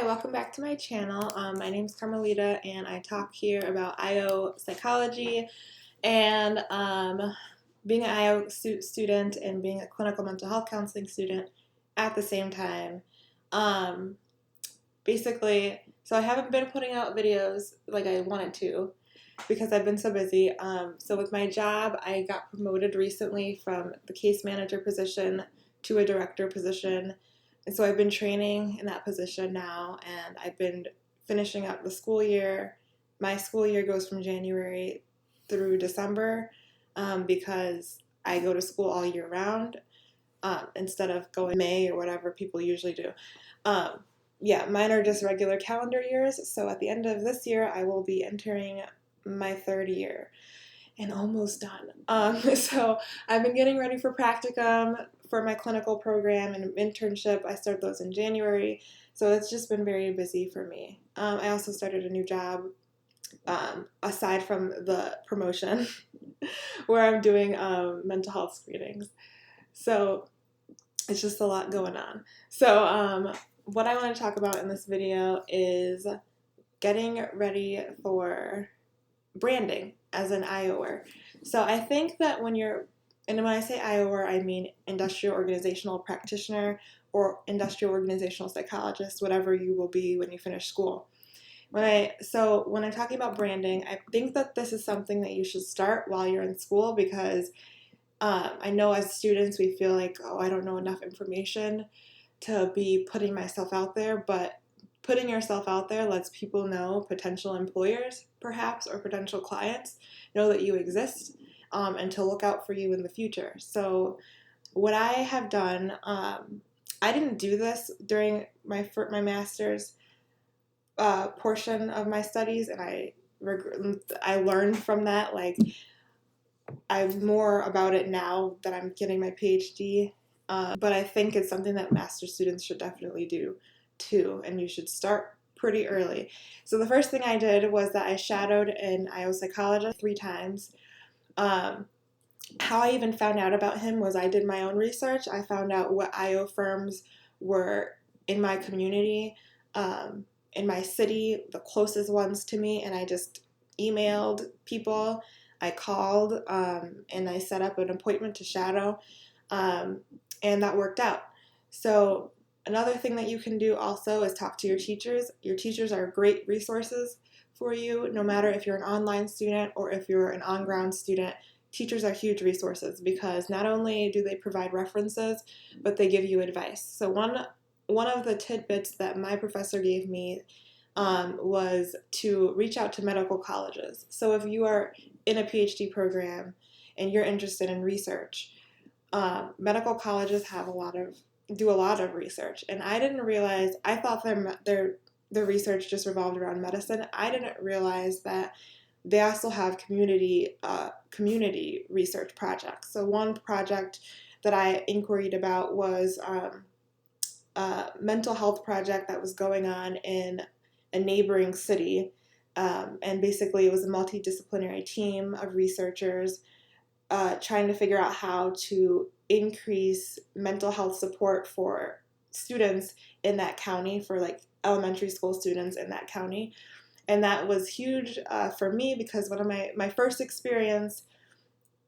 Hi, welcome back to my channel. My name is Carmelita and I talk here about IO psychology and being an IO student and being a clinical mental health counseling student at the same time. Um, so I haven't been putting out videos like I wanted to because I've been so busy. So with my job, I got promoted recently from the case manager position to a director position. And so I've been training in that position now, and I've been finishing up the school year. My school year goes from January through December because I go to school all year round instead of going May or whatever people usually do. Um, yeah, mine are just regular calendar years. So at the end of this year, I will be entering my third year and almost done. So I've been getting ready for practicum for my clinical program and internship. I started those in January, so it's just been very busy for me. I also started a new job aside from the promotion where I'm doing mental health screenings. So it's just a lot going on. So what I want to talk about in this video is getting ready for branding as an IOer. So I think that and when I say IOer, I mean industrial organizational practitioner or industrial organizational psychologist, whatever you will be when you finish school. When I'm talking about branding, I think that this is something that you should start while you're in school because I know as students we feel like, oh, I don't know enough information to be putting myself out there, but putting yourself out there lets people know, potential employers perhaps, or potential clients, know that you exist and to look out for you in the future. So what I have done, I didn't do this during my master's portion of my studies, and I learned from that. Like, I'm more about it now that I'm getting my PhD, but I think it's something that master's students should definitely do too, and you should start pretty early. So the first thing I did was that I shadowed an IO psychologist 3 times. How I even found out about him was I did my own research. I found out what IO firms were in my community, in my city, the closest ones to me, and I just emailed people. I called and I set up an appointment to shadow, and that worked out. So another thing that you can do also is talk to your teachers. Your teachers are great resources for you, no matter if you're an online student or if you're an on-ground student. Teachers are huge resources because not only do they provide references, but they give you advice. So one of the tidbits that my professor gave me was to reach out to medical colleges. So if you are in a PhD program and you're interested in research, medical colleges do a lot of research, and I didn't realize. I thought their research just revolved around medicine. I didn't realize that they also have community research projects. So one project that I inquired about was a mental health project that was going on in a neighboring city, and basically it was a multidisciplinary team of researchers trying to figure out how to increase mental health support for students in that county, for like elementary school students in that county. And that was huge for me because one of my first experience,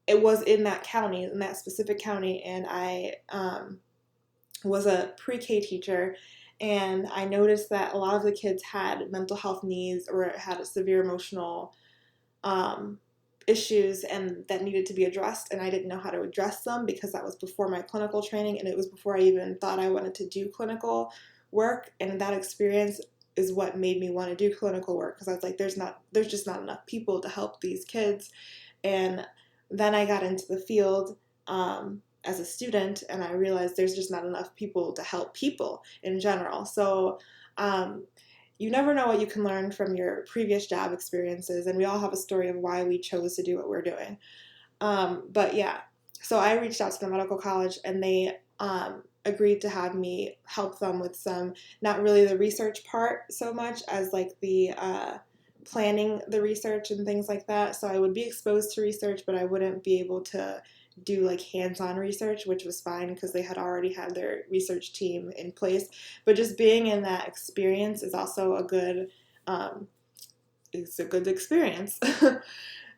it was in that county, in that specific county, and I was a pre-K teacher, and I noticed that a lot of the kids had mental health needs or had a severe emotional issues and that needed to be addressed, and I didn't know how to address them because that was before my clinical training, and it was before I even thought I wanted to do clinical work. And that experience is what made me want to do clinical work because I was like, there's just not enough people to help these kids. And then I got into the field as a student, and I realized there's just not enough people to help people in general. So you never know what you can learn from your previous job experiences, and we all have a story of why we chose to do what we're doing. But yeah, so I reached out to the medical college, and they agreed to have me help them with some, not really the research part so much as like the planning the research and things like that. So I would be exposed to research, but I wouldn't be able to do like hands-on research, which was fine because they had already had their research team in place. But just being in that experience is also a good it's a good experience.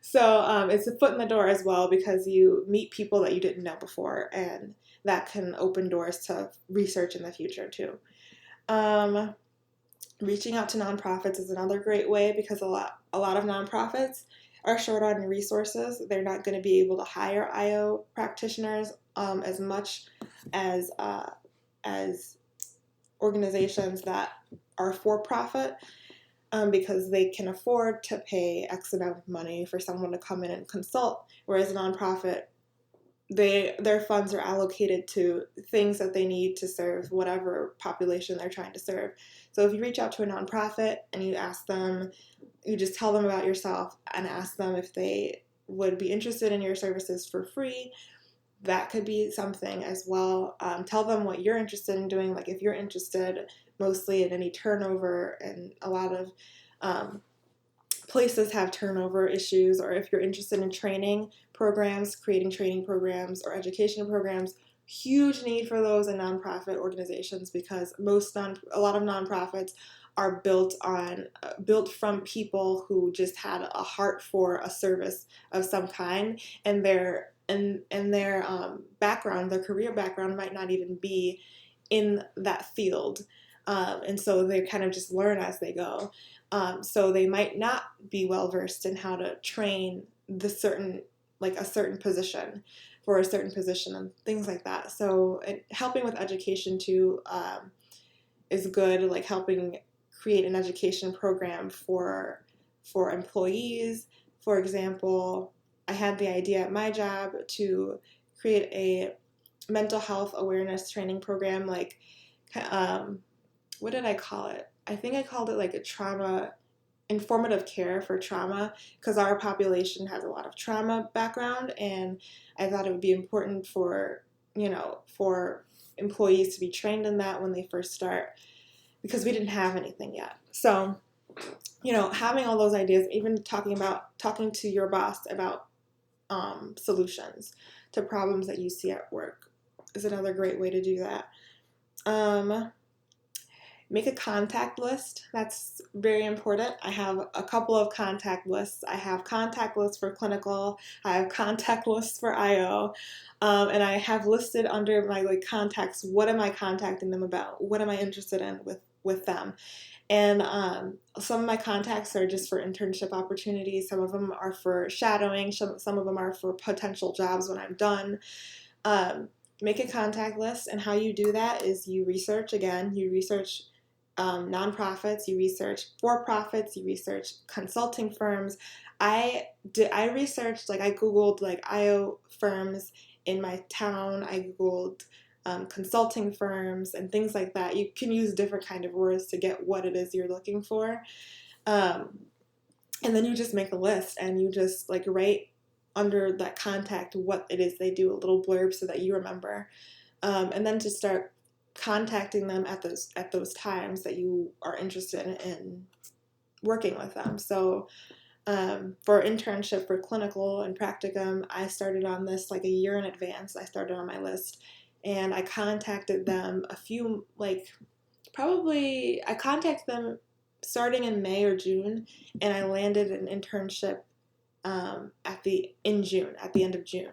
So it's a foot in the door as well because you meet people that you didn't know before, and that can open doors to research in the future too. Um, Reaching out to nonprofits is another great way because a lot of nonprofits are short on resources. They're not going to be able to hire IO practitioners as much as organizations that are for profit, because they can afford to pay X amount of money for someone to come in and consult, whereas a nonprofit, their funds are allocated to things that they need to serve whatever population they're trying to serve. So if you reach out to a nonprofit and you just tell them about yourself and ask them if they would be interested in your services for free, that could be something as well. Tell them what you're interested in doing. Like if you're interested mostly in any turnover, and a lot of places have turnover issues, or if you're interested in training programs, creating training programs or education programs, huge need for those in nonprofit organizations because a lot of nonprofits are built from people who just had a heart for a service of some kind, and their background, their career background might not even be in that field, and so they kind of just learn as they go. So they might not be well versed in how to train a certain position for a certain position and things like that. So helping with education too is good, like helping create an education program for employees. For example, I had the idea at my job to create a mental health awareness training program, like what did I call it? I think I called it like a trauma informative care for trauma, because our population has a lot of trauma background, and I thought it would be important for employees to be trained in that when they first start, because we didn't have anything yet. So, having all those ideas, even talking to your boss about solutions to problems that you see at work is another great way to do that. Make a contact list. That's very important. I have a couple of contact lists. I have contact lists for clinical. I have contact lists for IO, and I have listed under my contacts. What am I contacting them about? What am I interested in with them? And some of my contacts are just for internship opportunities. Some of them are for shadowing. Some of them are for potential jobs when I'm done. Make a contact list, and how you do that is you research nonprofits, you research for-profits, you research consulting firms. I researched, I Googled IO firms in my town. I Googled consulting firms and things like that. You can use different kind of words to get what it is you're looking for. And then you just make a list, and you just write under that contact what it is they do, a little blurb so that you remember. And then to start contacting them at those times that you are interested in working with them. So for internship for clinical and practicum, I started on this a year in advance. I started on my list, and I contacted them I contacted them starting in May or June, and I landed an internship at the end of June.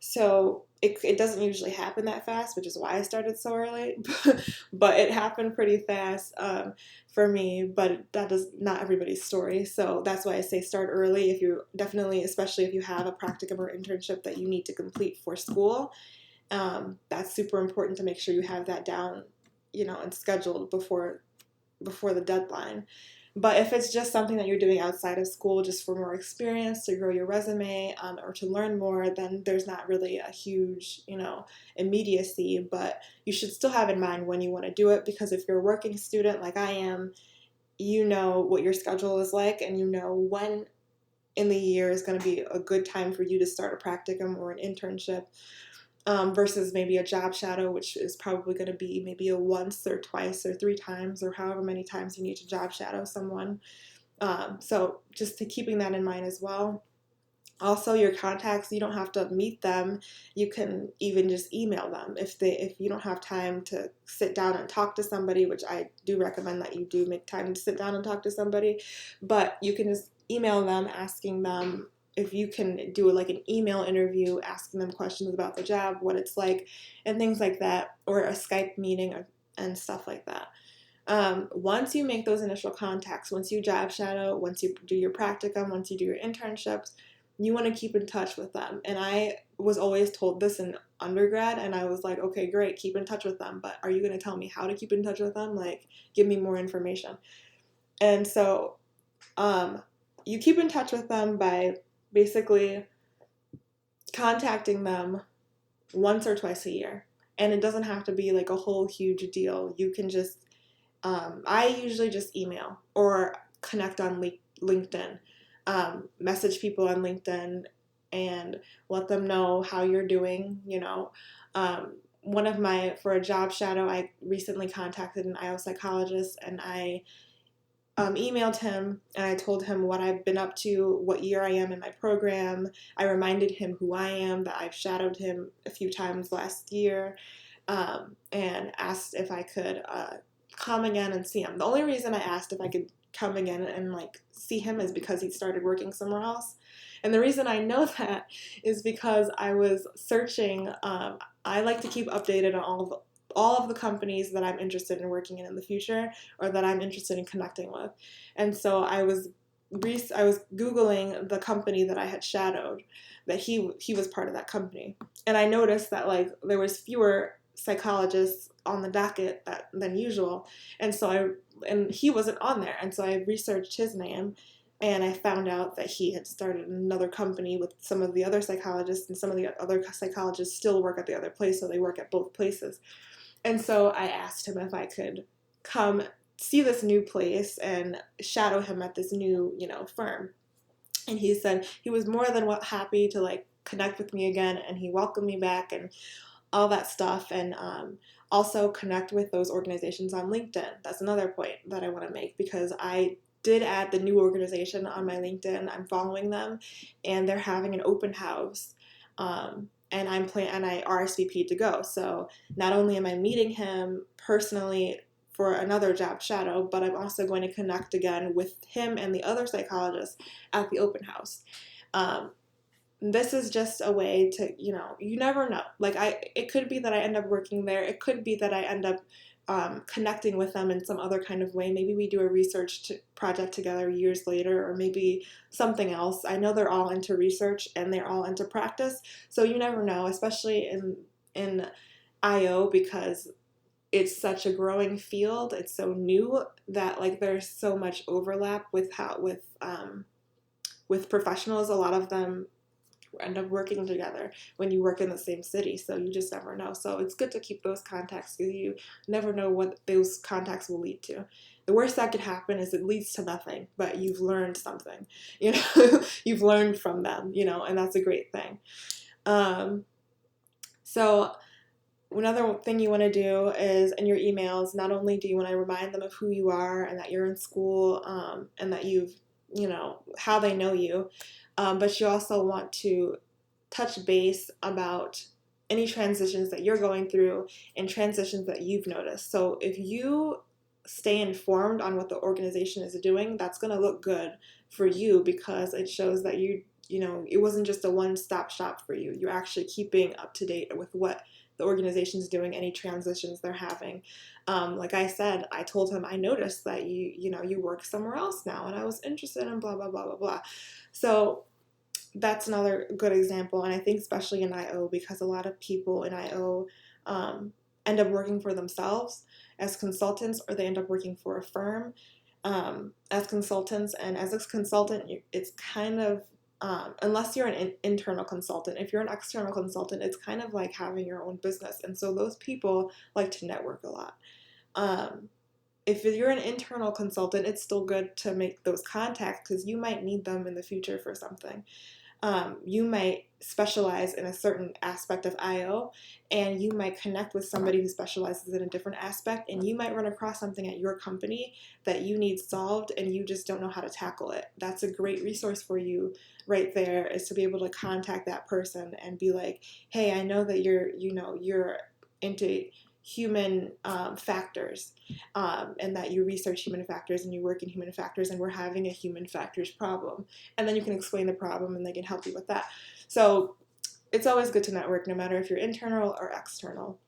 So it doesn't usually happen that fast, which is why I started so early. But it happened pretty fast for me. But that is not everybody's story. So that's why I say start early. Especially if you have a practicum or internship that you need to complete for school, that's super important to make sure you have that down, and scheduled before the deadline. But if it's just something that you're doing outside of school just for more experience, to grow your resume, or to learn more, then there's not really a huge, immediacy. But you should still have in mind when you want to do it, because if you're a working student like I am, you know what your schedule is like, and you know when in the year is going to be a good time for you to start a practicum or an internship. Versus maybe a job shadow, which is probably going to be maybe a once or twice or 3 times or however many times you need to job shadow someone. So just keeping that in mind as well. Also, your contacts, you don't have to meet them. You can even just email them if you don't have time to sit down and talk to somebody, which I do recommend that you do make time to sit down and talk to somebody. But you can just email them, asking them if you can do like an email interview, asking them questions about the job, what it's like, and things like that, or a Skype meeting and stuff like that. Once you make those initial contacts, once you job shadow, once you do your practicum, once you do your internships, you want to keep in touch with them. And I was always told this in undergrad, and I was like, okay, great, keep in touch with them, but are you going to tell me how to keep in touch with them? Like, give me more information. And so you keep in touch with them by basically contacting them once or twice a year. And it doesn't have to be like a whole huge deal. You can just I usually just email or connect on LinkedIn, message people on LinkedIn and let them know how you're doing. One of my, for a job shadow, I recently contacted an IO psychologist, and I emailed him and I told him what I've been up to, what year I am in my program. I reminded him who I am, that I've shadowed him a few times last year, and asked if I could come again and see him. The only reason I asked if I could come again and like see him is because he started working somewhere else. And the reason I know that is because I was searching. I like to keep updated on all of the companies that I'm interested in working in the future, or that I'm interested in connecting with. And so I was Googling the company that I had shadowed, that he was part of that company. And I noticed that like there was fewer psychologists on the docket than usual. And he wasn't on there. And so I researched his name, and I found out that he had started another company with some of the other psychologists, and some of the other psychologists still work at the other place, so they work at both places. And so I asked him if I could come see this new place and shadow him at this new, firm. And he said he was more than happy to like connect with me again, and he welcomed me back and all that stuff. And also connect with those organizations on LinkedIn. That's another point that I want to make, because I did add the new organization on my LinkedIn. I'm following them, and they're having an open house. And I RSVP'd to go. So not only am I meeting him personally for another job shadow, but I'm also going to connect again with him and the other psychologists at the open house. This is just a way to, you never know. It could be that I end up working there. It could be that I end up connecting with them in some other kind of way. Maybe we do a research project together years later, or maybe something else. I know they're all into research and they're all into practice, so you never know, especially in IO, because it's such a growing field. It's so new that like there's so much overlap with professionals. A lot of them end up working together when you work in the same city, so you just never know. So it's good to keep those contacts, because you never know what those contacts will lead to. The worst that could happen is it leads to nothing, but you've learned something. You've learned from them, and that's a great thing. So another thing you want to do is in your emails, not only do you want to remind them of who you are and that you're in school, and that how they know you, but you also want to touch base about any transitions that you're going through and transitions that you've noticed. So if you stay informed on what the organization is doing, that's going to look good for you, because it shows that it wasn't just a one-stop shop for you. You're actually keeping up to date with what the organization's doing, any transitions they're having. Like I said, I told him I noticed that you work somewhere else now, and I was interested in blah blah blah blah blah. So that's another good example, and I think especially in IO, because a lot of people in IO end up working for themselves as consultants, or they end up working for a firm as consultants. And as a consultant, it's kind of unless you're an internal consultant. If you're an external consultant, it's kind of like having your own business, and so those people like to network a lot. If you're an internal consultant, it's still good to make those contacts, because you might need them in the future for something. You might specialize in a certain aspect of IO, and you might connect with somebody who specializes in a different aspect, and you might run across something at your company that you need solved and you just don't know how to tackle it. That's a great resource for you right there, is to be able to contact that person and be like, hey, I know that you're into human factors, and that you research human factors and you work in human factors, and we're having a human factors problem. And then you can explain the problem and they can help you with that. So it's always good to network, no matter if you're internal or external.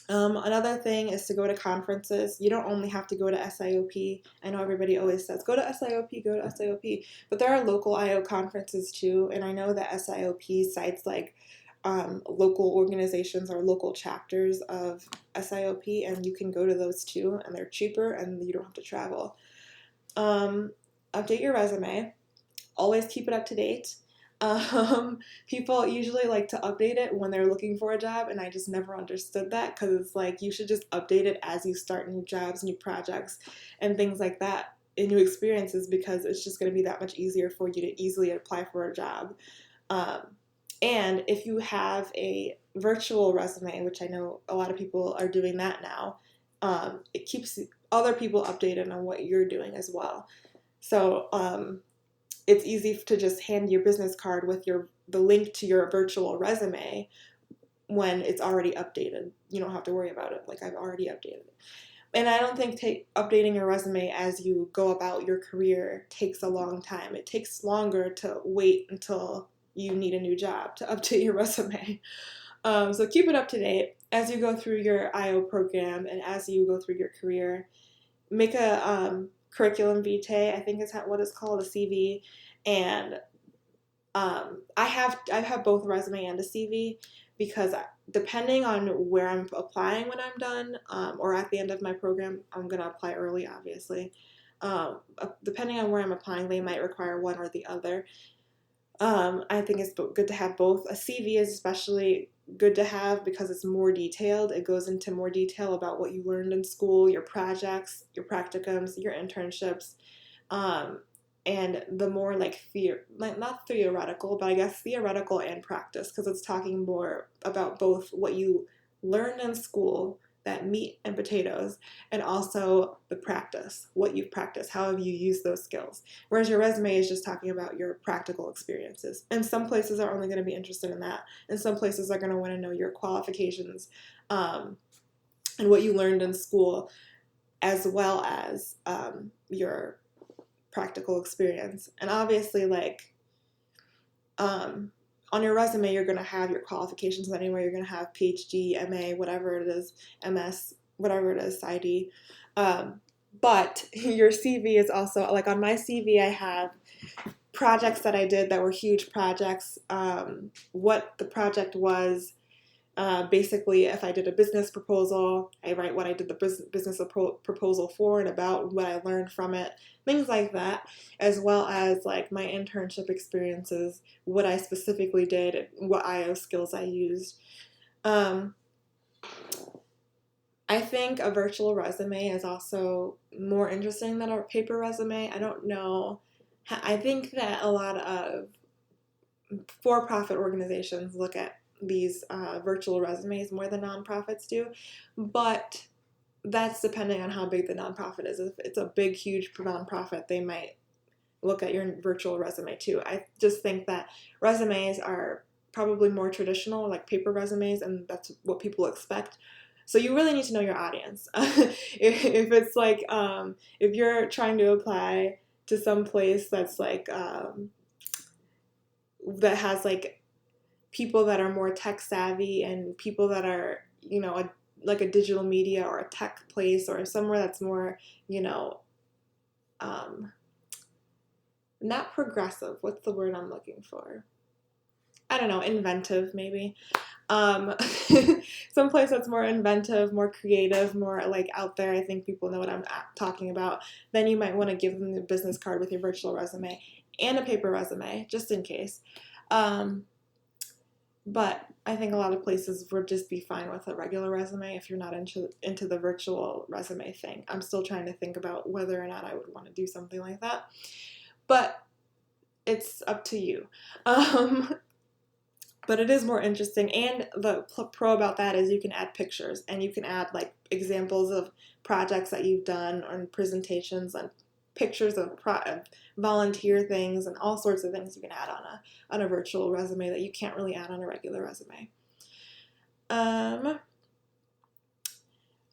Another thing is to go to conferences. You don't only have to go to SIOP. I know everybody always says, go to SIOP, go to SIOP. But there are local IO conferences too. And I know that SIOP cites like local organizations or local chapters of SIOP, and you can go to those too, and they're cheaper and you don't have to travel. Update your resume. Always keep it up to date. People usually like to update it when they're looking for a job, and I just never understood that, because it's like you should just update it as you start new jobs, new projects, and things like that, and new experiences, because it's just going to be that much easier for you to easily apply for a job. And if you have a virtual resume, which I know a lot of people are doing that now, it keeps other people updated on what you're doing as well. So it's easy to just hand your business card with the link to your virtual resume when it's already updated. You don't have to worry about it. Like, I've already updated it. And I don't think updating your resume as you go about your career takes a long time. It takes longer to wait until you need a new job to update your resume. So keep it up to date as you go through your IO program and as you go through your career. Make a curriculum vitae, I think is what it's called, a CV. And I have both a resume and a CV, because depending on where I'm applying when I'm done, or at the end of my program, I'm going to apply early, obviously. Depending on where I'm applying, they might require one or the other. I think it's good to have both. A CV is especially good to have because it's more detailed. It goes into more detail about what you learned in school, your projects, your practicums, your internships, and the more like not theoretical, but I guess theoretical and practice, because it's talking more about both what you learned in school, that meat and potatoes, and also the practice, what you've practiced, how have you used those skills. Whereas your resume is just talking about your practical experiences. And some places are only going to be interested in that, and some places are going to want to know your qualifications, and what you learned in school, as well as your practical experience. And obviously, like, on your resume, you're going to have your qualifications anyway. You're going to have PhD, MA, whatever it is, MS, whatever it is, ID. But your CV is also, like on my CV, I have projects that I did that were huge projects, what the project was. Basically, if I did a business proposal, I write what I did the business proposal for and about, what I learned from it, things like that, as well as like my internship experiences, what I specifically did, what IO skills I used. I think a virtual resume is also more interesting than a paper resume. I don't know. I think that a lot of for-profit organizations look at these virtual resumes more than nonprofits do, but that's depending on how big the nonprofit is. If it's a big, huge nonprofit, they might look at your virtual resume too. I just think that resumes are probably more traditional, like paper resumes, and that's what people expect. So you really need to know your audience. If it's like, if you're trying to apply to some place that's like, that has like people that are more tech savvy, and people that are, like a digital media or a tech place, or somewhere that's more, not progressive. What's the word I'm looking for? I don't know, inventive maybe. Some place that's more inventive, more creative, more like out there. I think people know what I'm talking about. Then you might want to give them the business card with your virtual resume and a paper resume, just in case. But I think a lot of places would just be fine with a regular resume if you're not into the virtual resume thing. I'm still trying to think about whether or not I would want to do something like that. But it's up to you. Um, but it is more interesting, and the pro about that is you can add pictures, and you can add like examples of projects that you've done and presentations and pictures of volunteer things and all sorts of things you can add on a virtual resume that you can't really add on a regular resume.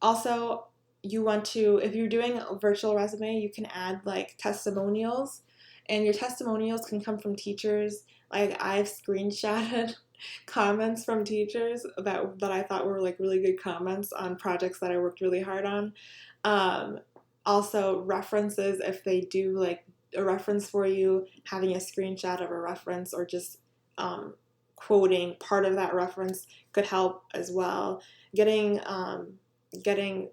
Also, you want to, if you're doing a virtual resume, you can add like testimonials, and your testimonials can come from teachers. Like I've screenshotted comments from teachers that I thought were like really good comments on projects that I worked really hard on. Um, Also references, if they do like a reference for you, having a screenshot of a reference or just quoting part of that reference could help as well. Getting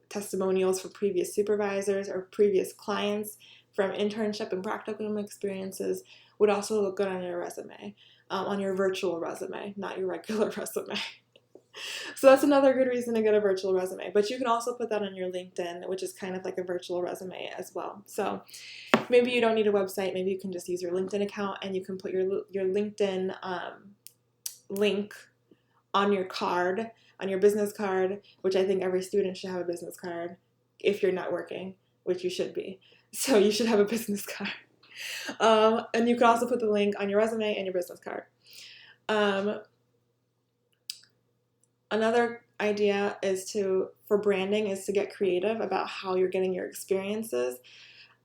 testimonials from previous supervisors or previous clients from internship and practicum experiences would also look good on your resume, on your virtual resume, not your regular resume. So that's another good reason to get a virtual resume. But you can also put that on your LinkedIn, which is kind of like a virtual resume as well. So maybe you don't need a website. Maybe you can just use your LinkedIn account, and you can put your LinkedIn link on your card, on your business card, which I think every student should have a business card if you're not working, which you should be. So you should have a business card. And you can also put the link on your resume and your business card. Another idea for branding is to get creative about how you're getting your experiences.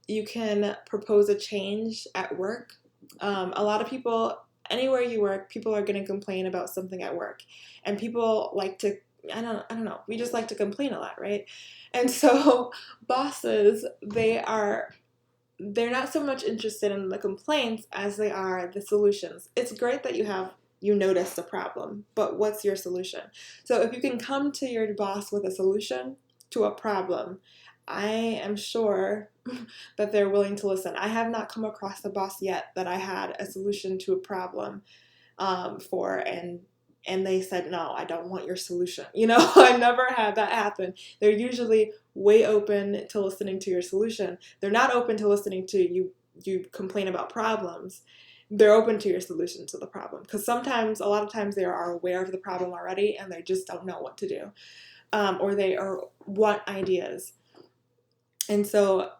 You can propose a change at work. A lot of people, anywhere you work, people are going to complain about something at work, and people like to, I don't know, we just like to complain a lot, right? And so bosses, they're not so much interested in the complaints as they are the solutions. It's great that you notice the problem, but what's your solution? So if you can come to your boss with a solution to a problem, I am sure that they're willing to listen. I have not come across a boss yet that I had a solution to a problem for, and they said, no, I don't want your solution. I never had that happen. They're usually way open to listening to your solution. They're not open to listening to you complain about problems. They're open to your solution to the problem, because a lot of times they are aware of the problem already, and they just don't know what to do, or they want ideas. And so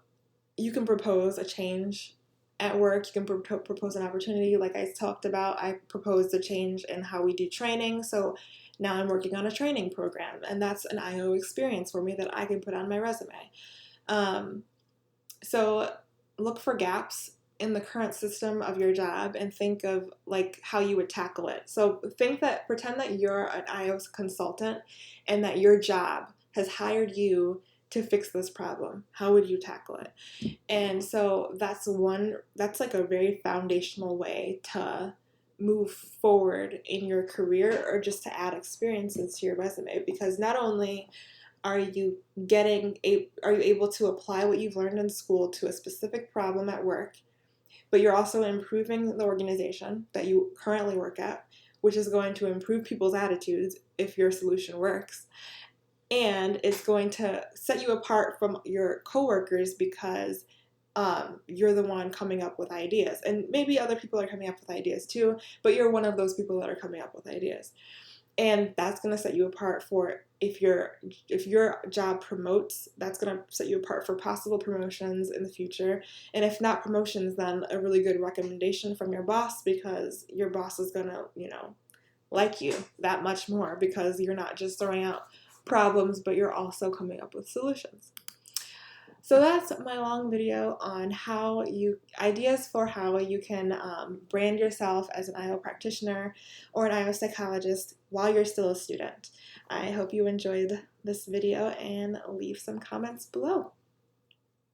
you can propose a change at work. You can propose an opportunity. Like I talked about, I proposed a change in how we do training. So now I'm working on a training program, and that's an IO experience for me that I can put on my resume. So look for gaps in the current system of your job and think of like how you would tackle it. So pretend that you're an IO consultant and that your job has hired you to fix this problem. How would you tackle it? And so that's like a very foundational way to move forward in your career, or just to add experiences to your resume, because not only are you able to apply what you've learned in school to a specific problem at work, but you're also improving the organization that you currently work at, which is going to improve people's attitudes if your solution works. And it's going to set you apart from your coworkers, because you're the one coming up with ideas. And maybe other people are coming up with ideas too, but you're one of those people that are coming up with ideas. And that's going to set you apart for, if your job promotes, that's going to set you apart for possible promotions in the future. And if not promotions, then a really good recommendation from your boss, because your boss is going to, like you that much more, because you're not just throwing out problems, but you're also coming up with solutions. So that's my long video on ideas for how you can brand yourself as an IO practitioner or an IO psychologist while you're still a student. I hope you enjoyed this video, and leave some comments below.